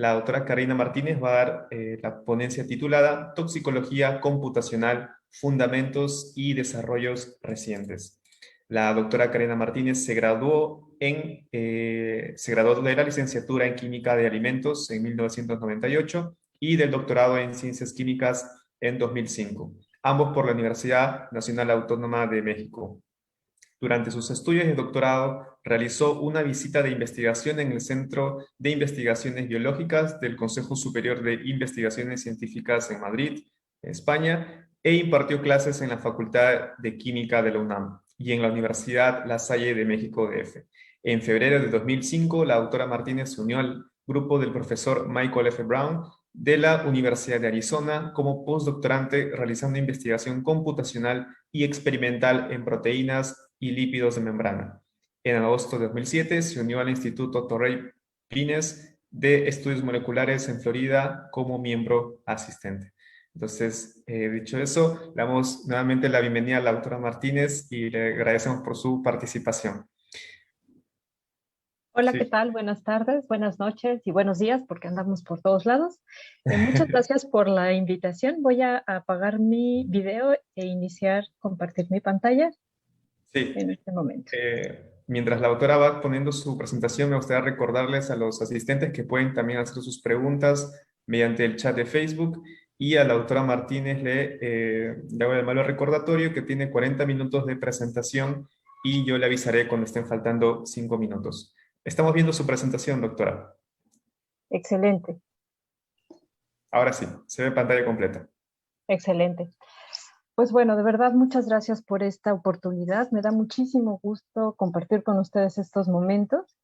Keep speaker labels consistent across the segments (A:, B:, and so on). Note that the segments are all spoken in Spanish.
A: la doctora Karina Martínez va a dar la ponencia titulada Toxicología computacional, fundamentos y desarrollos recientes. La doctora Karina Martínez se graduó de la licenciatura en Química de Alimentos en 1998 y del doctorado en Ciencias Químicas en 2005, ambos por la Universidad Nacional Autónoma de México. Durante sus estudios de doctorado, realizó una visita de investigación en el Centro de Investigaciones Biológicas del Consejo Superior de Investigaciones Científicas en Madrid, España, e impartió clases en la Facultad de Química de la UNAM y en la Universidad La Salle de México DF. En febrero de 2005, la doctora Martínez se unió al grupo del profesor Michael F. Brown de la Universidad de Arizona como postdoctorante realizando investigación computacional y experimental en proteínas y lípidos de membrana. En agosto de 2007 se unió al Instituto Torrey Pines de Estudios Moleculares en Florida como miembro asistente. Entonces, dicho eso, le damos nuevamente la bienvenida a la doctora Martínez y le agradecemos por su participación.
B: Hola, ¿qué
A: Sí.
B: tal? Buenas tardes, buenas noches y buenos días, porque andamos por todos lados. Muchas gracias por la invitación. Voy a apagar mi video e iniciar compartir mi pantalla
A: Sí.
B: en este momento.
A: Mientras la doctora va poniendo su presentación, me gustaría recordarles a los asistentes que pueden también hacer sus preguntas mediante el chat de Facebook, y a la doctora Martínez le hago el malo recordatorio que tiene 40 minutos de presentación y yo le avisaré cuando estén faltando 5 minutos. Estamos viendo su presentación, doctora.
B: Excelente,
A: Ahora sí, se ve pantalla completa.
B: excelente. Pues bueno, de verdad, muchas gracias por esta oportunidad. Me da muchísimo gusto compartir con ustedes estos momentos.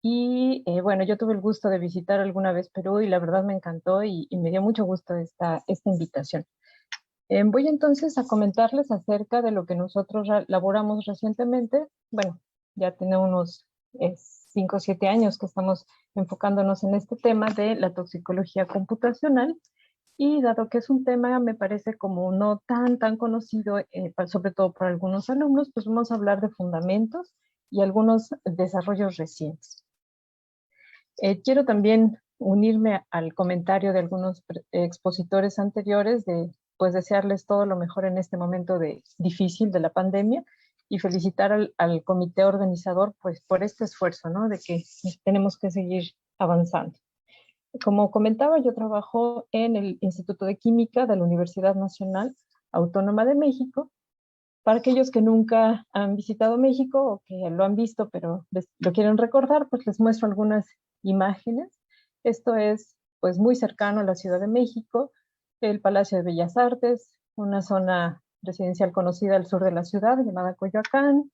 B: Y bueno, yo tuve el gusto de visitar alguna vez Perú y la verdad me encantó y me dio mucho gusto esta invitación. Voy entonces a comentarles acerca de lo que nosotros elaboramos recientemente. Bueno, ya tiene unos 5 o 7 años que estamos enfocándonos en este tema de la toxicología computacional, y dado que es un tema, me parece como no tan conocido, sobre todo por algunos alumnos, pues vamos a hablar de fundamentos y algunos desarrollos recientes. Quiero también unirme al comentario de algunos expositores anteriores de pues desearles todo lo mejor en este momento difícil de la pandemia, y felicitar al comité organizador pues por este esfuerzo, ¿no? De que tenemos que seguir avanzando. Como comentaba, yo trabajo en el Instituto de Química de la Universidad Nacional Autónoma de México. Para aquellos que nunca han visitado México o que lo han visto pero lo quieren recordar, pues les muestro algunas imágenes. Esto es pues muy cercano a la Ciudad de México, el Palacio de Bellas Artes, una zona residencial conocida al sur de la ciudad llamada Coyoacán,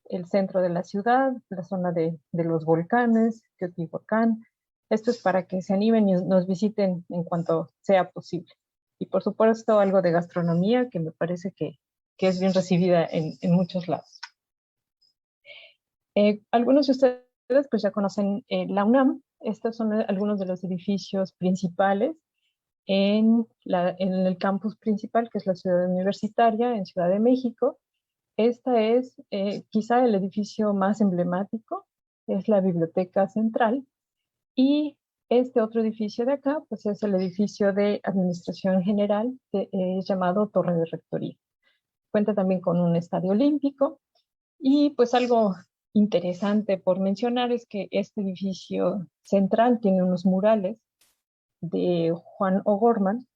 B: el centro de la ciudad, la zona de los volcanes, Teotihuacán. Esto es para que se animen y nos visiten en cuanto sea posible. Y por supuesto algo de gastronomía que me parece que es bien recibida en muchos lados. Algunos de ustedes pues ya conocen la UNAM. Estos son algunos de los edificios principales en el campus principal, que es la ciudad universitaria en Ciudad de México. Esta es quizá el edificio más emblemático, es la Biblioteca Central, y este otro edificio de acá pues es el edificio de Administración General, llamado Torre de Rectoría. Cuenta también con un estadio olímpico, y pues algo interesante por mencionar es que este edificio central tiene unos murales de Juan O'Gorman,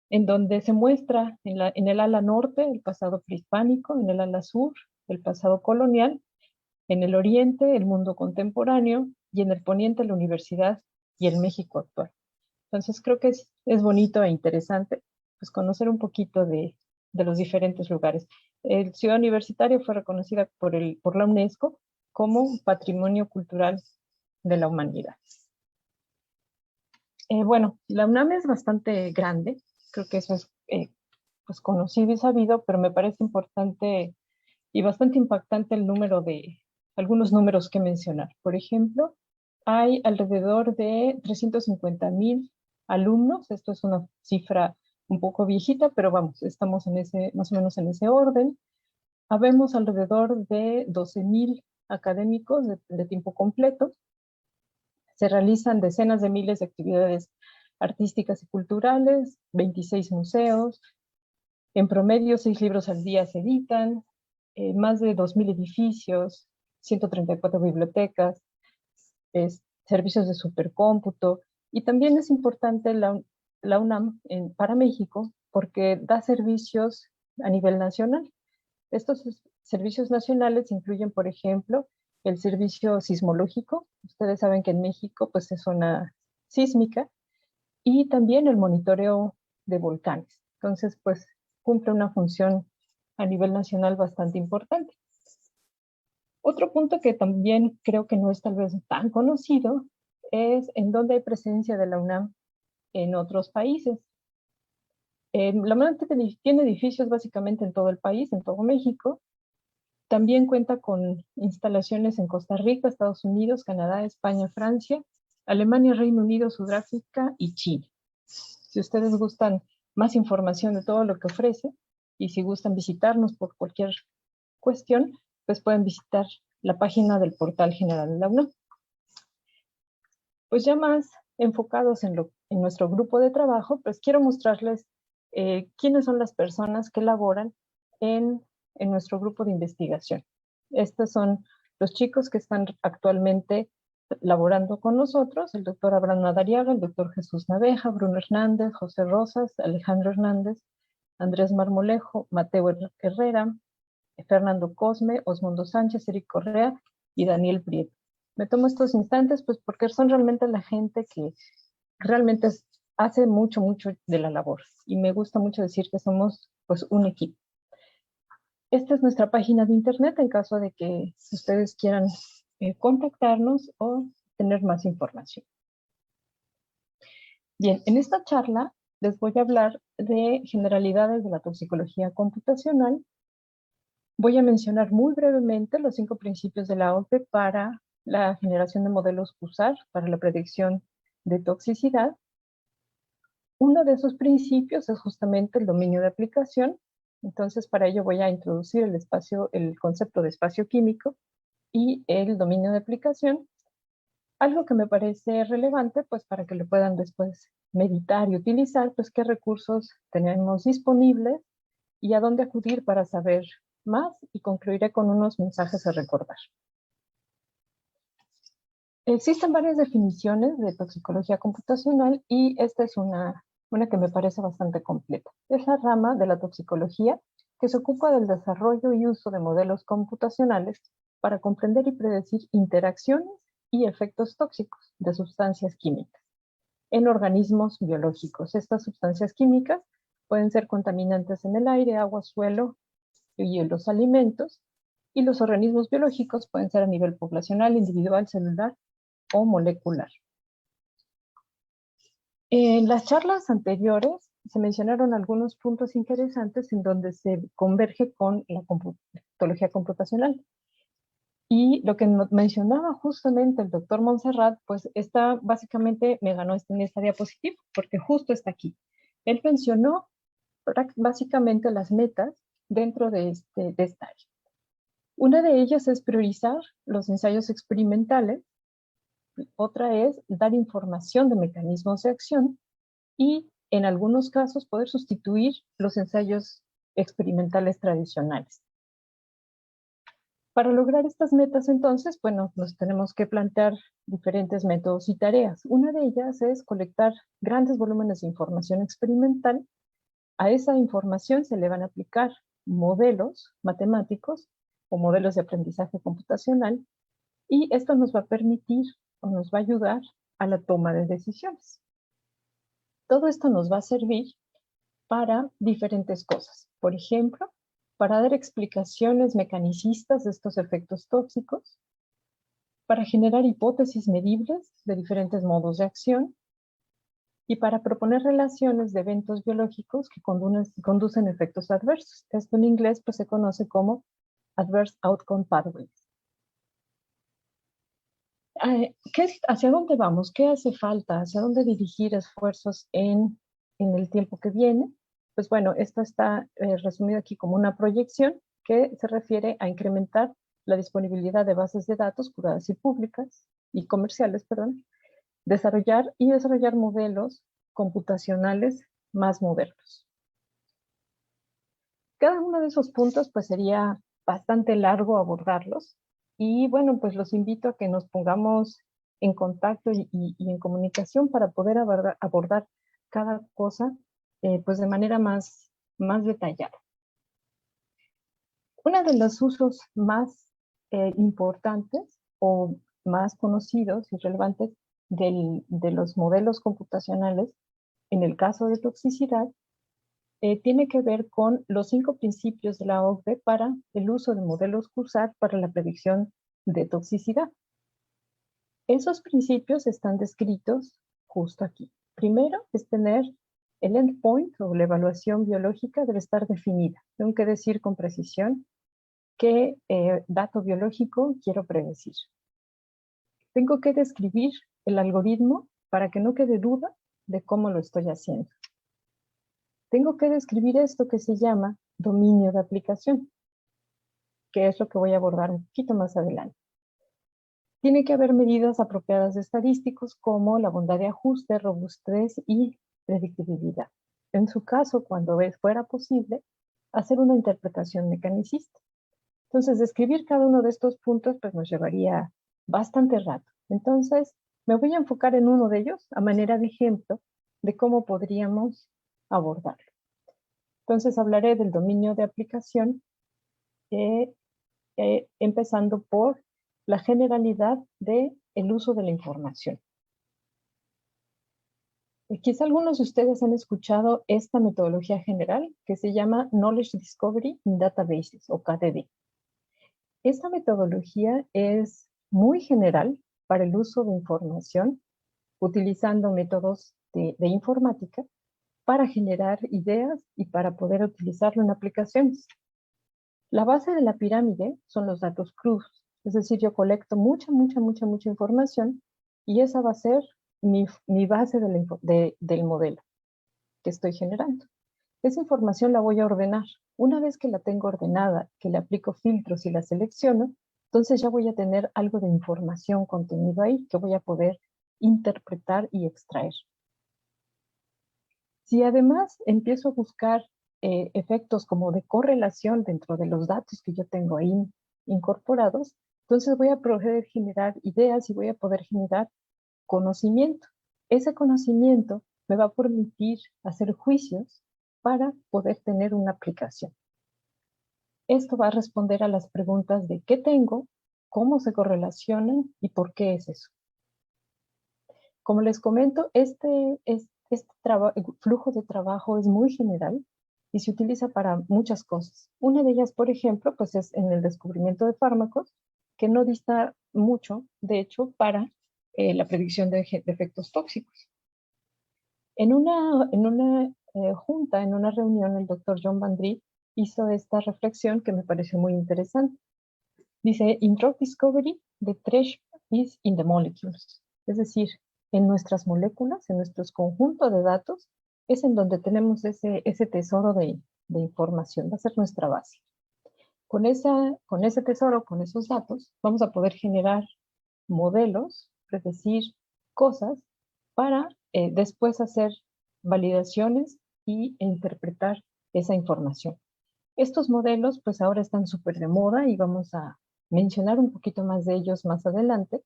B: en donde se muestra en el ala norte el pasado prehispánico, en el ala sur el pasado colonial, en el oriente el mundo contemporáneo y en el poniente la universidad y el México actual. Entonces creo que es bonito e interesante pues conocer un poquito de los diferentes lugares. El Ciudad Universitaria fue reconocida por la UNESCO como Patrimonio Cultural de la Humanidad. Bueno, la UNAM es bastante grande, creo que eso es pues conocido y sabido, pero me parece importante y bastante impactante el número de algunos números que mencionar. Por ejemplo, hay alrededor de 350,000 alumnos. Esto es una cifra un poco viejita, pero vamos, estamos más o menos en ese orden. Habemos alrededor de 12,000 académicos de tiempo completo, Se realizan decenas de miles de actividades artísticas y culturales, 26 museos, en promedio 6 libros al día se editan, más de 2.000 edificios, 134 bibliotecas, servicios de supercómputo, y también es importante la UNAM para México porque da servicios a nivel nacional. Estos servicios nacionales incluyen, por ejemplo, el servicio sismológico. Ustedes saben que en México pues, es zona sísmica, y también el monitoreo de volcanes. Entonces, pues cumple una función a nivel nacional bastante importante. Otro punto que también creo que no es tal vez tan conocido es en dónde hay presencia de la UNAM en otros países. La UNAM tiene edificios básicamente en todo el país, en todo México. También cuenta con instalaciones en Costa Rica, Estados Unidos, Canadá, España, Francia, Alemania, Reino Unido, Sudáfrica y Chile. Si ustedes gustan más información de todo lo que ofrece y si gustan visitarnos por cualquier cuestión, pues pueden visitar la página del portal general de la UNAM. Pues ya más enfocados en nuestro grupo de trabajo, pues quiero mostrarles quiénes son las personas que laboran en nuestro grupo de investigación. Estos son los chicos que están actualmente laborando con nosotros: el doctor Abraham Madariaga, el doctor Jesús Naveja, Bruno Hernández, José Rosas, Alejandro Hernández, Andrés Marmolejo, Mateo Herrera, Fernando Cosme, Osmundo Sánchez, Eric Correa y Daniel Prieto. Me tomo estos instantes pues porque son realmente la gente que realmente hace mucho de la labor, y me gusta mucho decir que somos pues un equipo. Esta es nuestra página de internet en caso de que ustedes quieran contactarnos o tener más información. Bien, en esta charla les voy a hablar de generalidades de la toxicología computacional. Voy a mencionar muy brevemente los 5 principios de la OPE para la generación de modelos QSAR para la predicción de toxicidad. Uno de esos principios es justamente el dominio de aplicación. Entonces, para ello voy a introducir el concepto de espacio químico y el dominio de aplicación. Algo que me parece relevante, pues para que lo puedan después meditar y utilizar, pues qué recursos tenemos disponibles y a dónde acudir para saber más, y concluiré con unos mensajes a recordar. Existen varias definiciones de toxicología computacional y esta es una que me parece bastante completa. Es la rama de la toxicología que se ocupa del desarrollo y uso de modelos computacionales para comprender y predecir interacciones y efectos tóxicos de sustancias químicas en organismos biológicos. Estas sustancias químicas pueden ser contaminantes en el aire, agua, suelo y en los alimentos, y los organismos biológicos pueden ser a nivel poblacional, individual, celular o molecular. En las charlas anteriores se mencionaron algunos puntos interesantes en donde se converge con la computología computacional. Y lo que mencionaba justamente el doctor Montserrat, pues básicamente me ganó en esta diapositiva, porque justo está aquí. Él mencionó básicamente las metas dentro de esta área. Una de ellas es priorizar los ensayos experimentales, otra es dar información de mecanismos de acción y en algunos casos poder sustituir los ensayos experimentales tradicionales. Para lograr estas metas, entonces, bueno, nos tenemos que plantear diferentes métodos y tareas. Una de ellas es colectar grandes volúmenes de información experimental. A esa información se le van a aplicar modelos matemáticos o modelos de aprendizaje computacional, y esto nos va a permitir o nos va a ayudar a la toma de decisiones. Todo esto nos va a servir para diferentes cosas. Por ejemplo, para dar explicaciones mecanicistas de estos efectos tóxicos, para generar hipótesis medibles de diferentes modos de acción, y para proponer relaciones de eventos biológicos que conducen a efectos adversos. Esto en inglés pues, se conoce como Adverse Outcome Pathways. ¿Hacia dónde vamos? ¿Qué hace falta? ¿Hacia dónde dirigir esfuerzos en el tiempo que viene? Pues bueno, esto está resumido aquí como una proyección que se refiere a incrementar la disponibilidad de bases de datos privadas y públicas y comerciales, perdón, desarrollar modelos computacionales más modernos. Cada uno de esos puntos pues sería bastante largo abordarlos y bueno, pues los invito a que nos pongamos en contacto y en comunicación para poder abordar cada cosa pues de manera más detallada. Uno de los usos más importantes o más conocidos y relevantes de los modelos computacionales en el caso de toxicidad tiene que ver con los 5 principios de la OCDE para el uso de modelos QSAR para la predicción de toxicidad. Esos principios están descritos justo aquí. Primero es tener el endpoint o la evaluación biológica debe estar definida. Tengo que decir con precisión qué dato biológico quiero predecir. Tengo que describir el algoritmo para que no quede duda de cómo lo estoy haciendo. Tengo que describir esto que se llama dominio de aplicación, que es lo que voy a abordar un poquito más adelante. Tiene que haber medidas apropiadas de estadísticos como la bondad de ajuste, robustez y predictibilidad. En su caso, cuando fuera posible, hacer una interpretación mecanicista. Entonces, describir cada uno de estos puntos pues nos llevaría bastante rato. Entonces, me voy a enfocar en uno de ellos a manera de ejemplo de cómo podríamos abordarlo. Entonces, hablaré del dominio de aplicación, empezando por la generalidad del uso de la información. Quizá algunos de ustedes han escuchado esta metodología general que se llama Knowledge Discovery in Databases o KDD. Esta metodología es muy general para el uso de información, utilizando métodos de informática para generar ideas y para poder utilizarlo en aplicaciones. La base de la pirámide son los datos crudos, es decir, yo colecto mucha información y esa va a ser mi base del modelo que estoy generando. Esa información la voy a ordenar. Una vez que la tengo ordenada, que le aplico filtros y la selecciono, entonces ya voy a tener algo de información contenida ahí que voy a poder interpretar y extraer. Si además empiezo a buscar efectos como de correlación dentro de los datos que yo tengo ahí incorporados, entonces voy a poder generar ideas y voy a poder generar conocimiento. Ese conocimiento me va a permitir hacer juicios para poder tener una aplicación. Esto va a responder a las preguntas de qué tengo, cómo se correlacionan y por qué es eso. Como les comento, este flujo de trabajo es muy general y se utiliza para muchas cosas. Una de ellas, por ejemplo, pues es en el descubrimiento de fármacos, que no dista mucho, de hecho, para la predicción de efectos tóxicos. En una junta, en una reunión, el doctor John Van Drie hizo esta reflexión que me pareció muy interesante. Dice, in drug discovery, the treasure is in the molecules. Es decir, en nuestras moléculas, en nuestros conjuntos de datos, es en donde tenemos ese tesoro de información, va a ser nuestra base. Con ese tesoro, con esos datos, vamos a poder generar modelos, predecir cosas, para después hacer validaciones e interpretar esa información. Estos modelos pues ahora están súper de moda y vamos a mencionar un poquito más de ellos más adelante,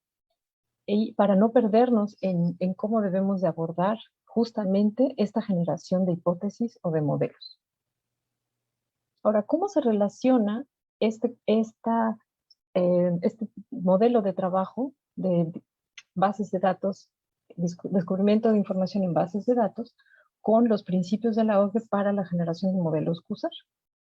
B: y para no perdernos en cómo debemos de abordar justamente esta generación de hipótesis o de modelos. Ahora, ¿cómo se relaciona este modelo de trabajo de bases de datos, descubrimiento de información en bases de datos, con los principios de la OCDE para la generación de modelos QSAR?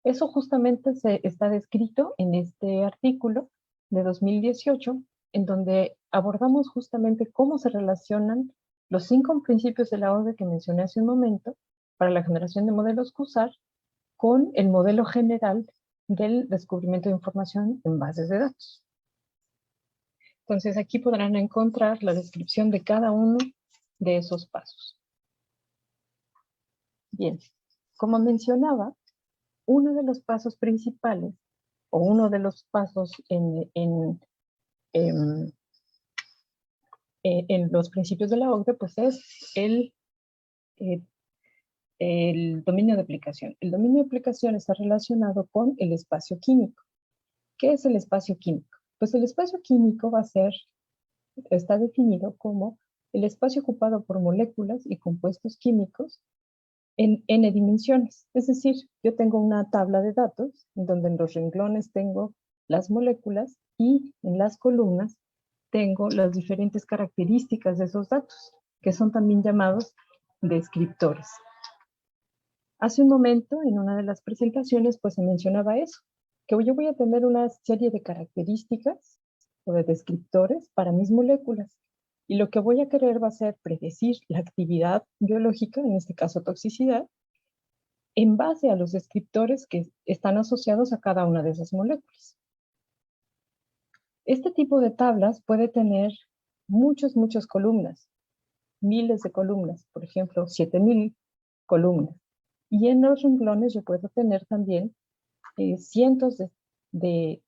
B: Eso justamente está descrito en este artículo de 2018, en donde abordamos justamente cómo se relacionan los 5 principios de la OCDE que mencioné hace un momento para la generación de modelos QSAR con el modelo general del descubrimiento de información en bases de datos. Entonces aquí podrán encontrar la descripción de cada uno de esos pasos. Bien, como mencionaba, uno de los pasos principales o uno de los pasos en en los principios de la OCDE, pues es eh, el dominio de aplicación. El dominio de aplicación está relacionado con el espacio químico. ¿Qué es el espacio químico? Pues el espacio químico está definido como el espacio ocupado por moléculas y compuestos químicos en n dimensiones. Es decir, yo tengo una tabla de datos en donde en los renglones tengo las moléculas y en las columnas tengo las diferentes características de esos datos, que son también llamados descriptores. Hace un momento, en una de las presentaciones, pues se mencionaba eso, que yo voy a tener una serie de características o de descriptores para mis moléculas. Y lo que voy a querer va a ser predecir la actividad biológica, en este caso toxicidad, en base a los descriptores que están asociados a cada una de esas moléculas. Este tipo de tablas puede tener muchas columnas, miles de columnas, por ejemplo, 7000 columnas. Y en los renglones yo puedo tener también cientos de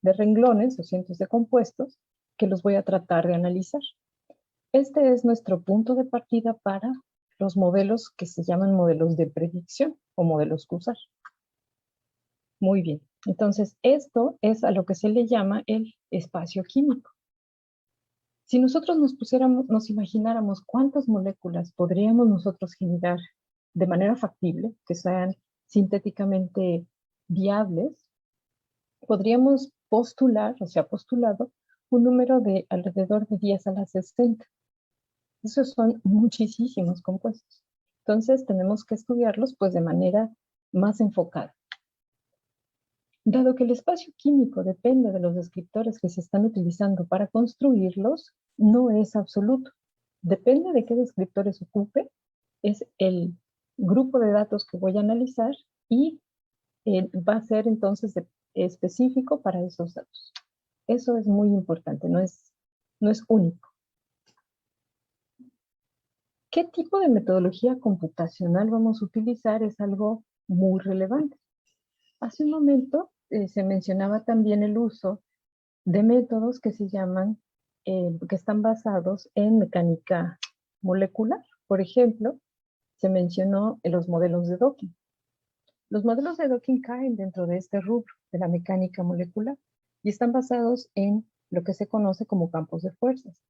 B: renglones o cientos de compuestos que los voy a tratar de analizar. Este es nuestro punto de partida para los modelos que se llaman modelos de predicción o modelos QSAR. Muy bien, entonces esto es a lo que se le llama el espacio químico. Si nosotros nos imagináramos cuántas moléculas podríamos nosotros generar de manera factible, que sean sintéticamente viables, podríamos postular, o sea, postulado, un número de alrededor de 10 a la 60. Esos son muchísimos compuestos. Entonces tenemos que estudiarlos pues de manera más enfocada. Dado que el espacio químico depende de los descriptores que se están utilizando para construirlos, no es absoluto. Depende de qué descriptores ocupe, es el grupo de datos que voy a analizar y va a ser entonces específico para esos datos. Eso es muy importante, no es único. ¿Qué tipo de metodología computacional vamos a utilizar? Es algo muy relevante. Hace un momento se mencionaba también el uso de métodos que se llaman, que están basados en mecánica molecular. Por ejemplo, se mencionó en los modelos de docking. Los modelos de docking caen dentro de este rubro de la mecánica molecular y están basados en lo que se conoce como campos de fuerzas.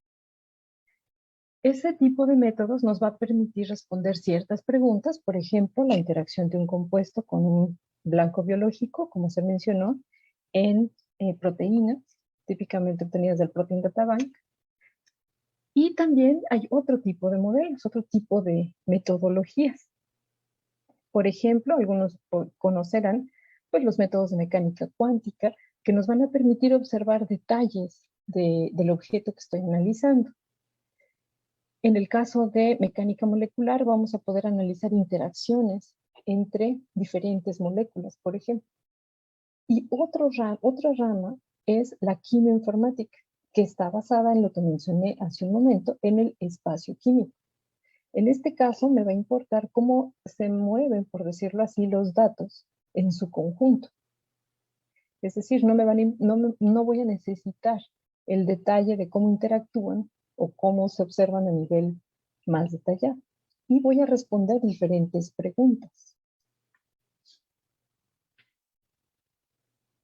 B: Ese tipo de métodos nos va a permitir responder ciertas preguntas, por ejemplo, la interacción de un compuesto con un blanco biológico, como se mencionó, en proteínas, típicamente obtenidas del Protein Data Bank. Y también hay otro tipo de modelos, otro tipo de metodologías. Por ejemplo, algunos conocerán pues, los métodos de mecánica cuántica que nos van a permitir observar detalles del objeto que estoy analizando. En el caso de mecánica molecular, vamos a poder analizar interacciones entre diferentes moléculas, por ejemplo. Y otra rama es la quimioinformática, que está basada en lo que mencioné hace un momento, en el espacio químico. En este caso, me va a importar cómo se mueven, por decirlo así, los datos en su conjunto. Es decir, no voy a necesitar el detalle de cómo interactúan o cómo se observan a nivel más detallado. Y voy a responder diferentes preguntas.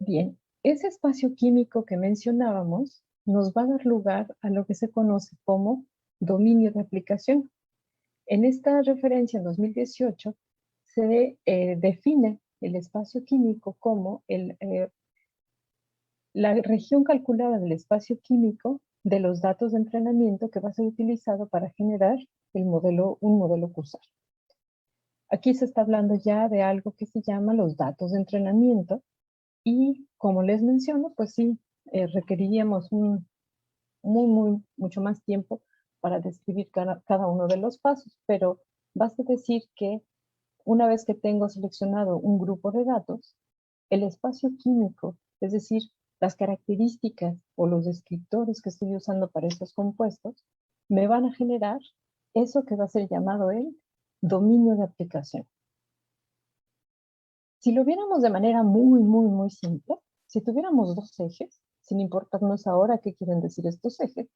B: Bien, ese espacio químico que mencionábamos nos va a dar lugar a lo que se conoce como dominio de aplicación. En esta referencia, en 2018, se define el espacio químico como la región calculada del espacio químico de los datos de entrenamiento que va a ser utilizado para generar un modelo QSAR. Aquí se está hablando ya de algo que se llama los datos de entrenamiento y como les menciono, pues sí, requeriríamos mucho más tiempo para describir cada uno de los pasos, pero basta decir que una vez que tengo seleccionado un grupo de datos, el espacio químico, es decir, las características o los descriptores que estoy usando para esos compuestos, me van a generar eso que va a ser llamado el dominio de aplicación. Si lo viéramos de manera muy simple, si tuviéramos dos ejes, sin importarnos ahora qué quieren decir estos ejes,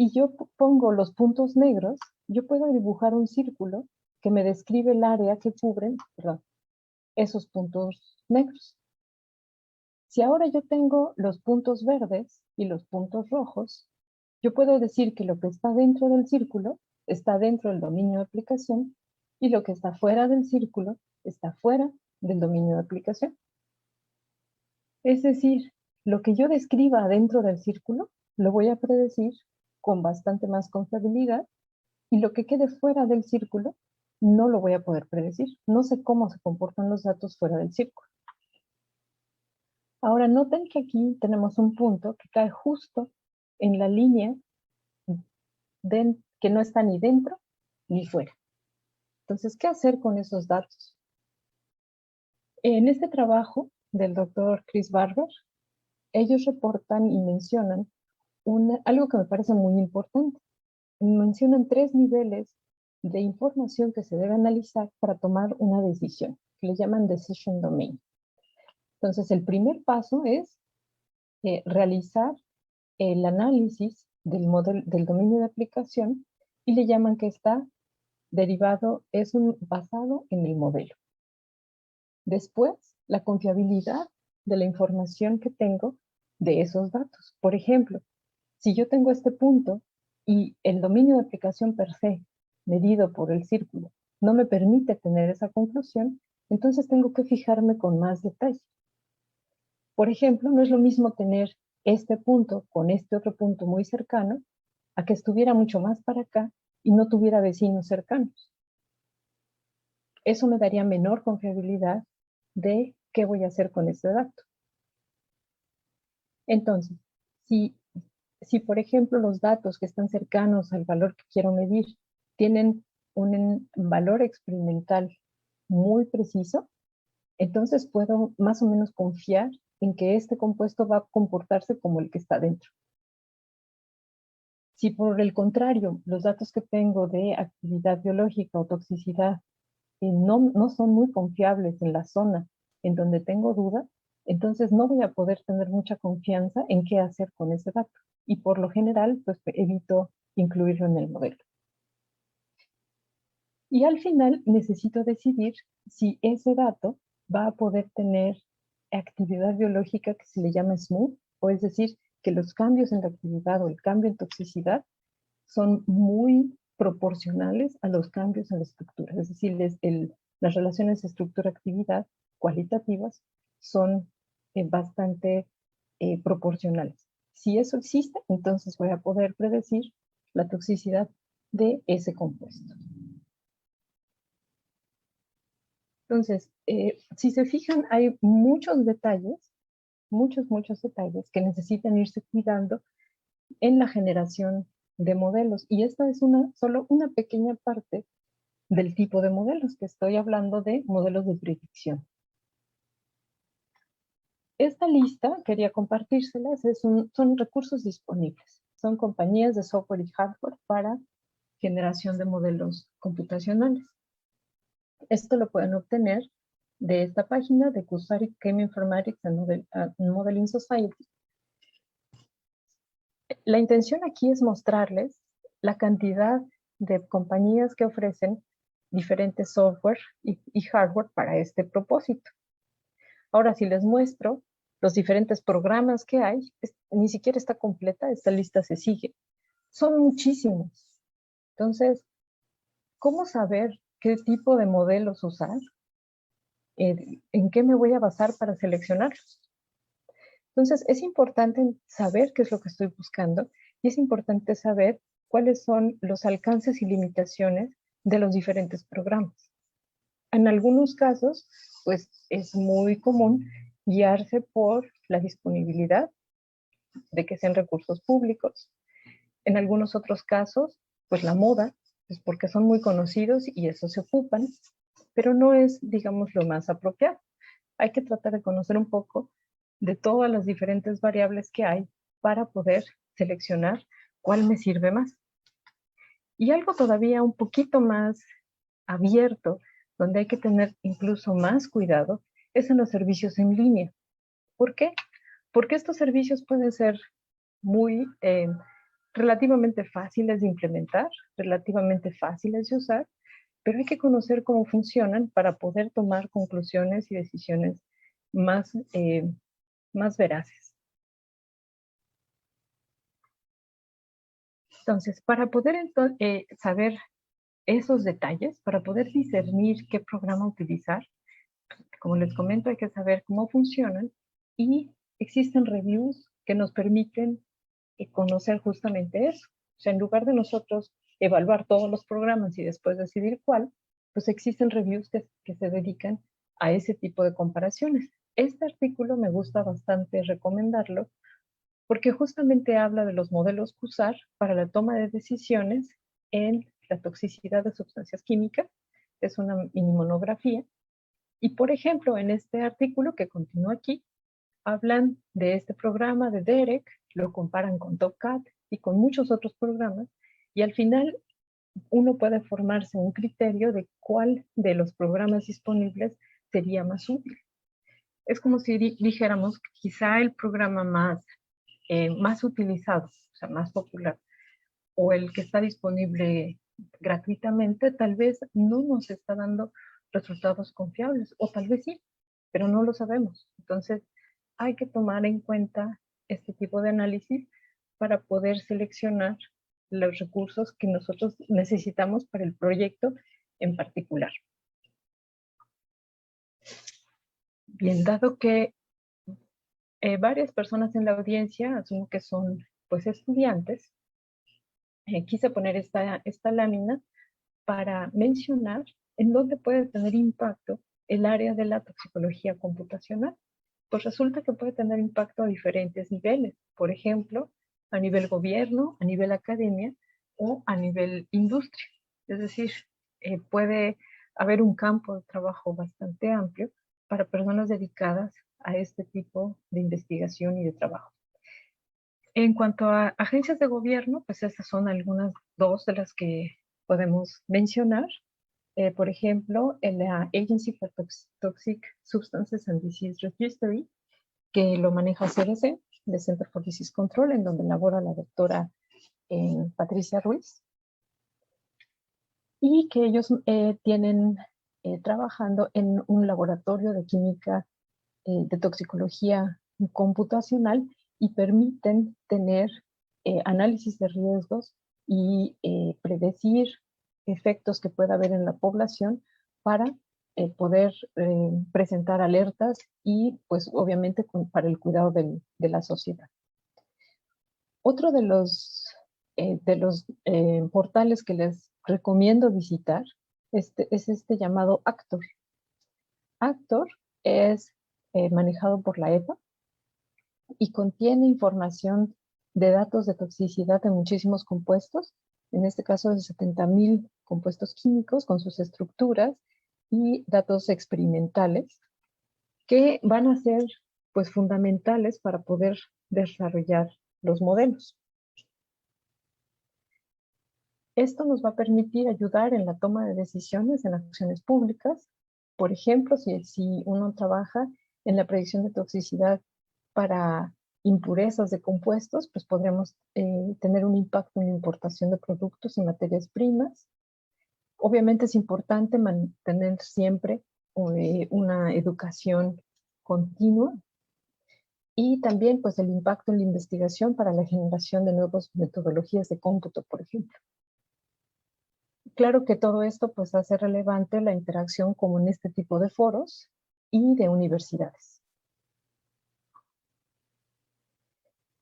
B: y yo pongo los puntos negros, yo puedo dibujar un círculo que me describe el área que cubren, perdón, esos puntos negros. Si ahora yo tengo los puntos verdes y los puntos rojos, yo puedo decir que lo que está dentro del círculo está dentro del dominio de aplicación y lo que está fuera del círculo está fuera del dominio de aplicación. Es decir, lo que yo describa dentro del círculo lo voy a predecir con bastante más confiabilidad y lo que quede fuera del círculo no lo voy a poder predecir. No sé cómo se comportan los datos fuera del círculo. Ahora noten que aquí tenemos un punto que cae justo en la línea que no está ni dentro ni fuera. Entonces, ¿qué hacer con esos datos? En este trabajo del doctor Chris Barber, ellos reportan y mencionan algo que me parece muy importante. Mencionan 3 niveles de información que se debe analizar para tomar una decisión, que le llaman decision domain. Entonces, el primer paso es realizar el análisis del dominio de aplicación y le llaman que está derivado, basado en el modelo. Después, la confiabilidad de la información que tengo de esos datos. Por ejemplo, si yo tengo este punto y el dominio de aplicación per se, medido por el círculo, no me permite tener esa conclusión, entonces tengo que fijarme con más detalle. Por ejemplo, no es lo mismo tener este punto con este otro punto muy cercano a que estuviera mucho más para acá y no tuviera vecinos cercanos. Eso me daría menor confiabilidad de qué voy a hacer con ese dato. Entonces, si por ejemplo los datos que están cercanos al valor que quiero medir tienen un valor experimental muy preciso, entonces puedo más o menos confiar en que este compuesto va a comportarse como el que está dentro. Si por el contrario, los datos que tengo de actividad biológica o toxicidad no son muy confiables en la zona en donde tengo duda, entonces no voy a poder tener mucha confianza en qué hacer con ese dato. Y por lo general, pues evito incluirlo en el modelo. Y al final necesito decidir si ese dato va a poder tener actividad biológica que se le llama smooth, o es decir, que los cambios en la actividad o el cambio en toxicidad son muy proporcionales a los cambios en la estructura. Es decir, las relaciones estructura-actividad cualitativas son bastante proporcionales. Si eso existe, entonces voy a poder predecir la toxicidad de ese compuesto. Entonces, si se fijan, hay muchos detalles que necesitan irse cuidando en la generación de modelos. Y esta es solo una pequeña parte del tipo de modelos que estoy hablando, de modelos de predicción. Esta lista, quería compartírselas, son recursos disponibles. Son compañías de software y hardware para generación de modelos computacionales. Esto lo pueden obtener de esta página de Cursoric Cheminformatics and Modeling Society. La intención aquí es mostrarles la cantidad de compañías que ofrecen diferentes software y hardware para este propósito. Ahora, si les muestro los diferentes programas que hay, ni siquiera está completa, esta lista se sigue. Son muchísimos. Entonces, ¿cómo saber qué tipo de modelos usar? ¿En qué me voy a basar para seleccionarlos? Entonces, es importante saber qué es lo que estoy buscando y es importante saber cuáles son los alcances y limitaciones de los diferentes programas. En algunos casos, pues es muy común guiarse por la disponibilidad de que sean recursos públicos. En algunos otros casos, pues la moda, pues porque son muy conocidos y eso se ocupan, pero no es, digamos, lo más apropiado. Hay que tratar de conocer un poco de todas las diferentes variables que hay para poder seleccionar cuál me sirve más. Y algo todavía un poquito más abierto, donde hay que tener incluso más cuidado, es en los servicios en línea. ¿Por qué? Porque estos servicios pueden ser muy relativamente fáciles de implementar, relativamente fáciles de usar, pero hay que conocer cómo funcionan para poder tomar conclusiones y decisiones más, más veraces. Entonces, para poder saber esos detalles, para poder discernir qué programa utilizar, como les comento, hay que saber cómo funcionan y existen reviews que nos permiten conocer justamente eso. O sea, en lugar de nosotros evaluar todos los programas y después decidir cuál, pues existen reviews que se dedican a ese tipo de comparaciones. Este artículo me gusta bastante recomendarlo porque justamente habla de los modelos que usar para la toma de decisiones en la toxicidad de sustancias químicas. Es una mini monografía. Y por ejemplo, en este artículo que continúa aquí, hablan de este programa de Derek, lo comparan con TopCat y con muchos otros programas, y al final uno puede formarse un criterio de cuál de los programas disponibles sería más útil. Es como si dijéramos que quizá el programa más utilizado, o sea, más popular, o el que está disponible gratuitamente, tal vez no nos está dando resultados confiables, o tal vez sí, pero no lo sabemos. Entonces, hay que tomar en cuenta este tipo de análisis para poder seleccionar los recursos que nosotros necesitamos para el proyecto en particular. Bien, dado que varias personas en la audiencia, asumo que son pues estudiantes, quise poner esta lámina para mencionar en dónde puede tener impacto el área de la toxicología computacional. Pues resulta que puede tener impacto a diferentes niveles, por ejemplo, a nivel gobierno, a nivel academia o a nivel industria. Es decir, puede haber un campo de trabajo bastante amplio para personas dedicadas a este tipo de investigación y de trabajo. En cuanto a agencias de gobierno, pues estas son algunas dos de las que podemos mencionar. Por ejemplo, en la Agency for Toxic Substances and Disease Registry, que lo maneja CDC, el Center for Disease Control, en donde labora la doctora Patricia Ruiz, y que ellos tienen trabajando en un laboratorio de química de toxicología computacional y permiten tener análisis de riesgos y predecir efectos que pueda haber en la población para poder presentar alertas y pues obviamente para el cuidado de la sociedad. Otro de los portales que les recomiendo visitar es este llamado Actor. Actor es manejado por la EPA y contiene información de datos de toxicidad de muchísimos compuestos, en este caso de 70,000 compuestos químicos con sus estructuras y datos experimentales que van a ser pues fundamentales para poder desarrollar los modelos. Esto nos va a permitir ayudar en la toma de decisiones en acciones públicas. Por ejemplo, si uno trabaja en la predicción de toxicidad para impurezas de compuestos, pues podremos tener un impacto en la importación de productos y materias primas. Obviamente es importante mantener siempre una educación continua y también pues el impacto en la investigación para la generación de nuevas metodologías de cómputo, por ejemplo. Claro que todo esto pues hace relevante la interacción como en este tipo de foros y de universidades.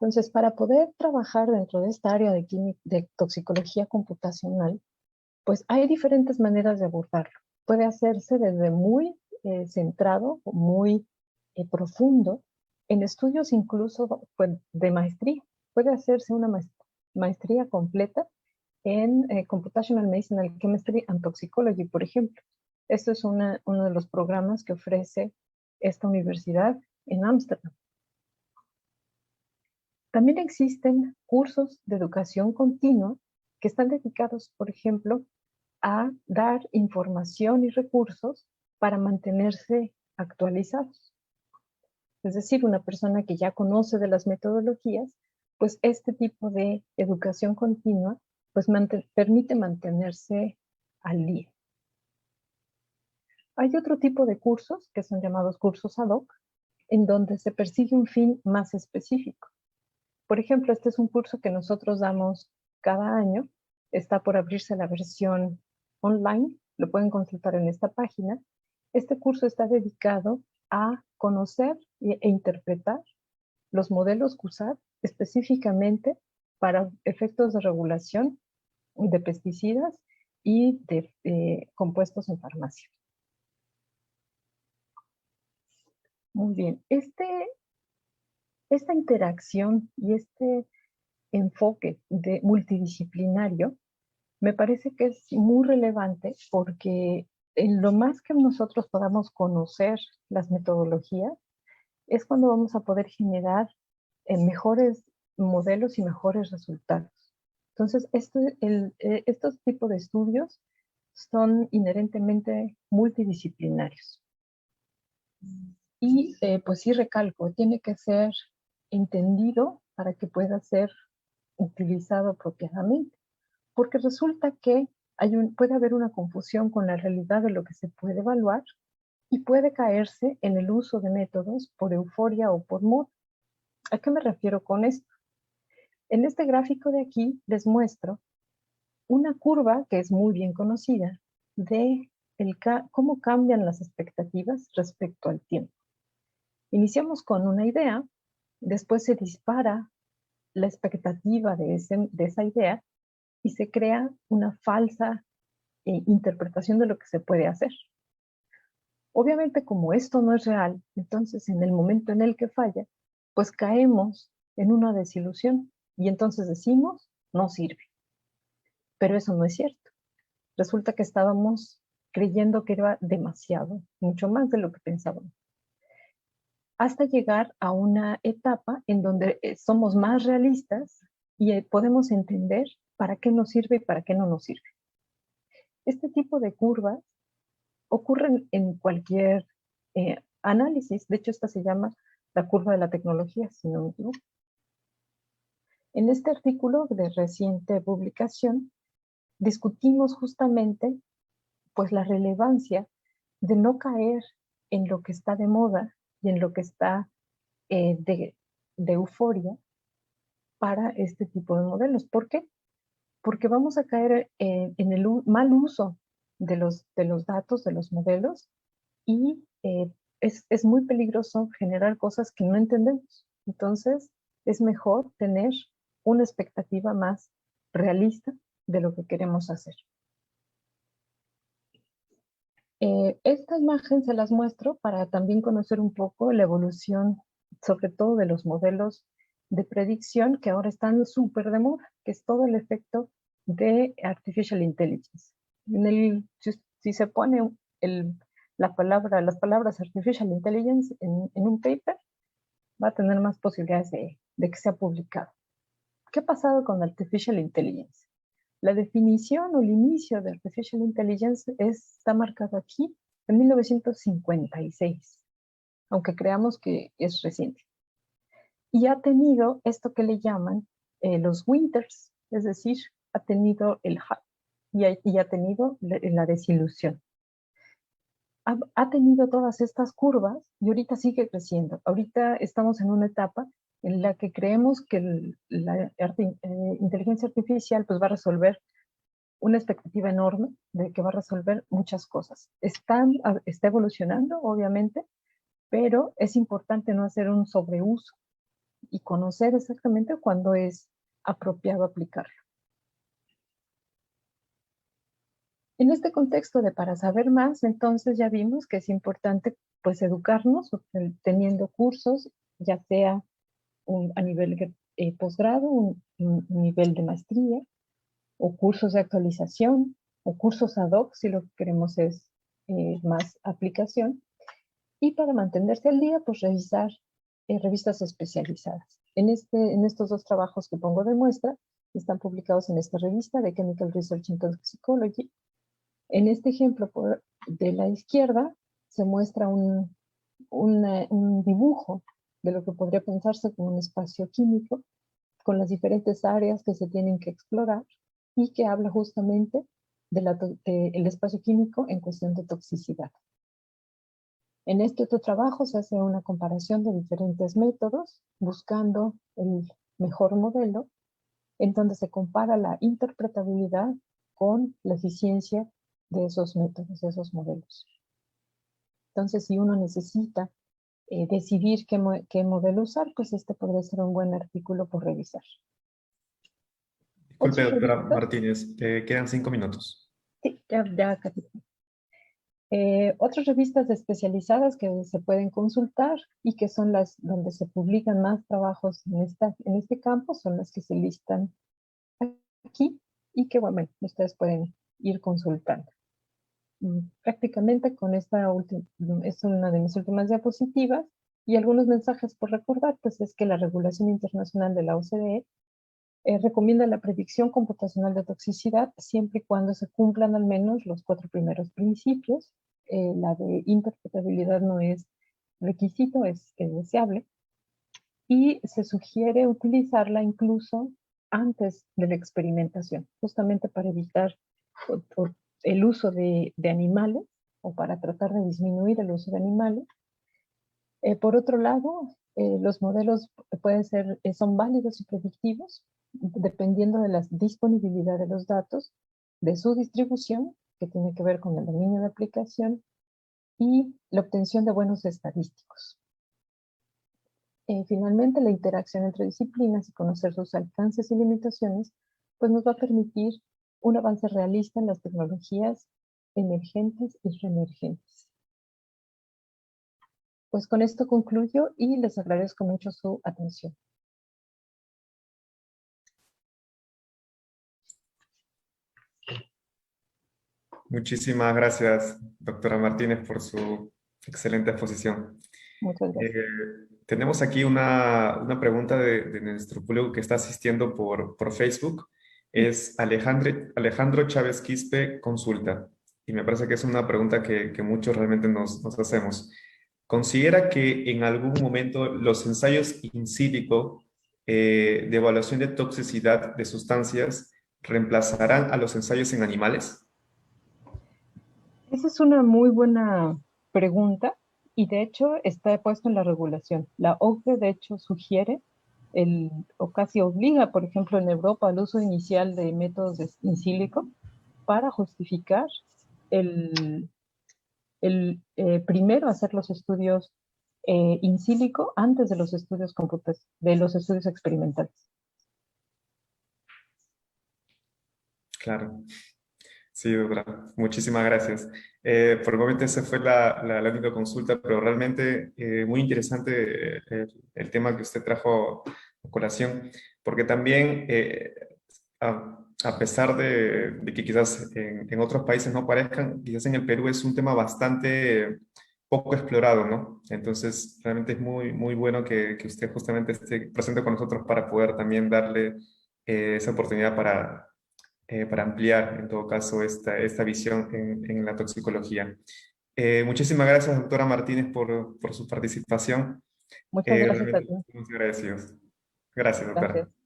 B: Entonces, para poder trabajar dentro de esta área de toxicología computacional, pues hay diferentes maneras de abordarlo. Puede hacerse desde muy centrado o muy profundo, en estudios incluso pues, de maestría. Puede hacerse una maestría completa en Computational Medicinal Chemistry and Toxicology, por ejemplo. Esto es uno de los programas que ofrece esta universidad en Ámsterdam. También existen cursos de educación continua que están dedicados, por ejemplo, a dar información y recursos para mantenerse actualizados. Es decir, una persona que ya conoce de las metodologías pues este tipo de educación continua pues permite mantenerse al día. Hay otro tipo de cursos que son llamados cursos ad hoc, en donde se persigue un fin más específico. Por ejemplo, este es un curso que nosotros damos cada año. Está por abrirse la versión online, lo pueden consultar en esta página. Este curso está dedicado a conocer e interpretar los modelos CUSAT específicamente para efectos de regulación de pesticidas y de compuestos en farmacia. Muy bien, esta interacción y este enfoque de multidisciplinario me parece que es muy relevante porque en lo más que nosotros podamos conocer las metodologías es cuando vamos a poder generar mejores modelos y mejores resultados. Entonces, estos tipos de estudios son inherentemente multidisciplinarios. Y pues sí recalco, tiene que ser entendido para que pueda ser utilizado apropiadamente, porque resulta que puede haber una confusión con la realidad de lo que se puede evaluar y puede caerse en el uso de métodos por euforia o por moda. ¿A qué me refiero con esto? En este gráfico de aquí les muestro una curva que es muy bien conocida de cómo cambian las expectativas respecto al tiempo. Iniciamos con una idea, después se dispara la expectativa de esa idea y se crea una falsa interpretación de lo que se puede hacer. Obviamente, como esto no es real, entonces en el momento en el que falla, pues caemos en una desilusión y entonces decimos, no sirve. Pero eso no es cierto. Resulta que estábamos creyendo que era demasiado, mucho más de lo que pensábamos. Hasta llegar a una etapa en donde somos más realistas y podemos entender para qué nos sirve y para qué no nos sirve. Este tipo de curvas ocurren en cualquier análisis. De hecho, esta se llama la curva de la tecnología, si no me equivoco. En este artículo de reciente publicación, discutimos justamente pues, la relevancia de no caer en lo que está de moda y en lo que está de euforia para este tipo de modelos. ¿Por qué? Porque vamos a caer en el mal uso de los datos, de los modelos, y es muy peligroso generar cosas que no entendemos. Entonces, es mejor tener una expectativa más realista de lo que queremos hacer. Esta imagen se las muestro para también conocer un poco la evolución, sobre todo de los modelos de predicción que ahora están súper de moda, que es todo el efecto de Artificial Intelligence. Si se pone las palabras Artificial Intelligence en un paper, va a tener más posibilidades de que sea publicado. ¿Qué ha pasado con Artificial Intelligence? La definición o el inicio de Artificial Intelligence está marcado aquí en 1956, aunque creamos que es reciente. Y ha tenido esto que le llaman los winters, es decir, ha tenido el hype y ha tenido la desilusión. Ha tenido todas estas curvas y ahorita sigue creciendo. Ahorita estamos en una etapa en la que creemos que la inteligencia artificial pues, va a resolver una expectativa enorme de que va a resolver muchas cosas. Está evolucionando, obviamente, pero es importante no hacer un sobreuso y conocer exactamente cuándo es apropiado aplicarlo. En este contexto de para saber más, entonces ya vimos que es importante pues educarnos teniendo cursos, ya sea a nivel de posgrado, un nivel de maestría, o cursos de actualización, o cursos ad hoc, si lo que queremos es más aplicación. Y para mantenerse al día, pues revisar revistas especializadas. En estos dos trabajos que pongo de muestra, están publicados en esta revista de Chemical Research in Toxicology. En este ejemplo de la izquierda se muestra un dibujo de lo que podría pensarse como un espacio químico con las diferentes áreas que se tienen que explorar y que habla justamente del espacio químico en cuestión de toxicidad. En este otro trabajo se hace una comparación de diferentes métodos, buscando el mejor modelo, en donde se compara la interpretabilidad con la eficiencia de esos métodos, de esos modelos. Entonces, si uno necesita decidir qué modelo usar, pues este podría ser un buen artículo por revisar.
A: Disculpe,
B: ¿Otras
A: doctora
B: revistas?
A: Martínez, quedan 5 minutos.
B: Sí, ya casi. Otras revistas especializadas que se pueden consultar y que son las donde se publican más trabajos en este campo son las que se listan aquí y que, bueno, ustedes pueden ir consultando. Prácticamente con esta última, es una de mis últimas diapositivas y algunos mensajes por recordar, pues es que la regulación internacional de la OCDE recomienda la predicción computacional de toxicidad siempre y cuando se cumplan al menos los 4 primeros principios. La de interpretabilidad no es requisito, es deseable. Y se sugiere utilizarla incluso antes de la experimentación, justamente para evitar el uso de animales o para tratar de disminuir el uso de animales. Por otro lado, los modelos son válidos y predictivos dependiendo de la disponibilidad de los datos, de su distribución, que tiene que ver con el dominio de aplicación, y la obtención de buenos estadísticos. Finalmente, la interacción entre disciplinas y conocer sus alcances y limitaciones, pues nos va a permitir un avance realista en las tecnologías emergentes y reemergentes. Pues con esto concluyo y les agradezco mucho su atención.
A: Muchísimas gracias, doctora Martínez, por su excelente exposición.
B: Muchas gracias.
A: Tenemos aquí una pregunta de nuestro público que está asistiendo por Facebook. Es Alejandro Chávez Quispe consulta. Y me parece que es una pregunta que muchos realmente nos hacemos. ¿Considera que en algún momento los ensayos in silico de evaluación de toxicidad de sustancias reemplazarán a los ensayos en animales?
B: Esa es una muy buena pregunta y de hecho está puesto en la regulación. La OCDE de hecho sugiere o casi obliga, por ejemplo, en Europa al uso inicial de métodos in silico para justificar primero hacer los estudios in silico antes de los estudios experimentales.
A: Claro. Sí, doctora. Muchísimas gracias. Por el momento esa fue la única consulta, pero realmente muy interesante el tema que usted trajo a colación, porque también, a pesar de que quizás en otros países no parezcan, quizás en el Perú es un tema bastante poco explorado, ¿no? Entonces, realmente es muy bueno que usted justamente esté presente con nosotros para poder también darle esa oportunidad para ampliar, en todo caso, esta visión en la toxicología. Muchísimas gracias, doctora Martínez, por su participación.
B: Muchas gracias a
A: Realmente
B: ti.
A: muy agradecidos. Gracias, doctora.
B: Gracias.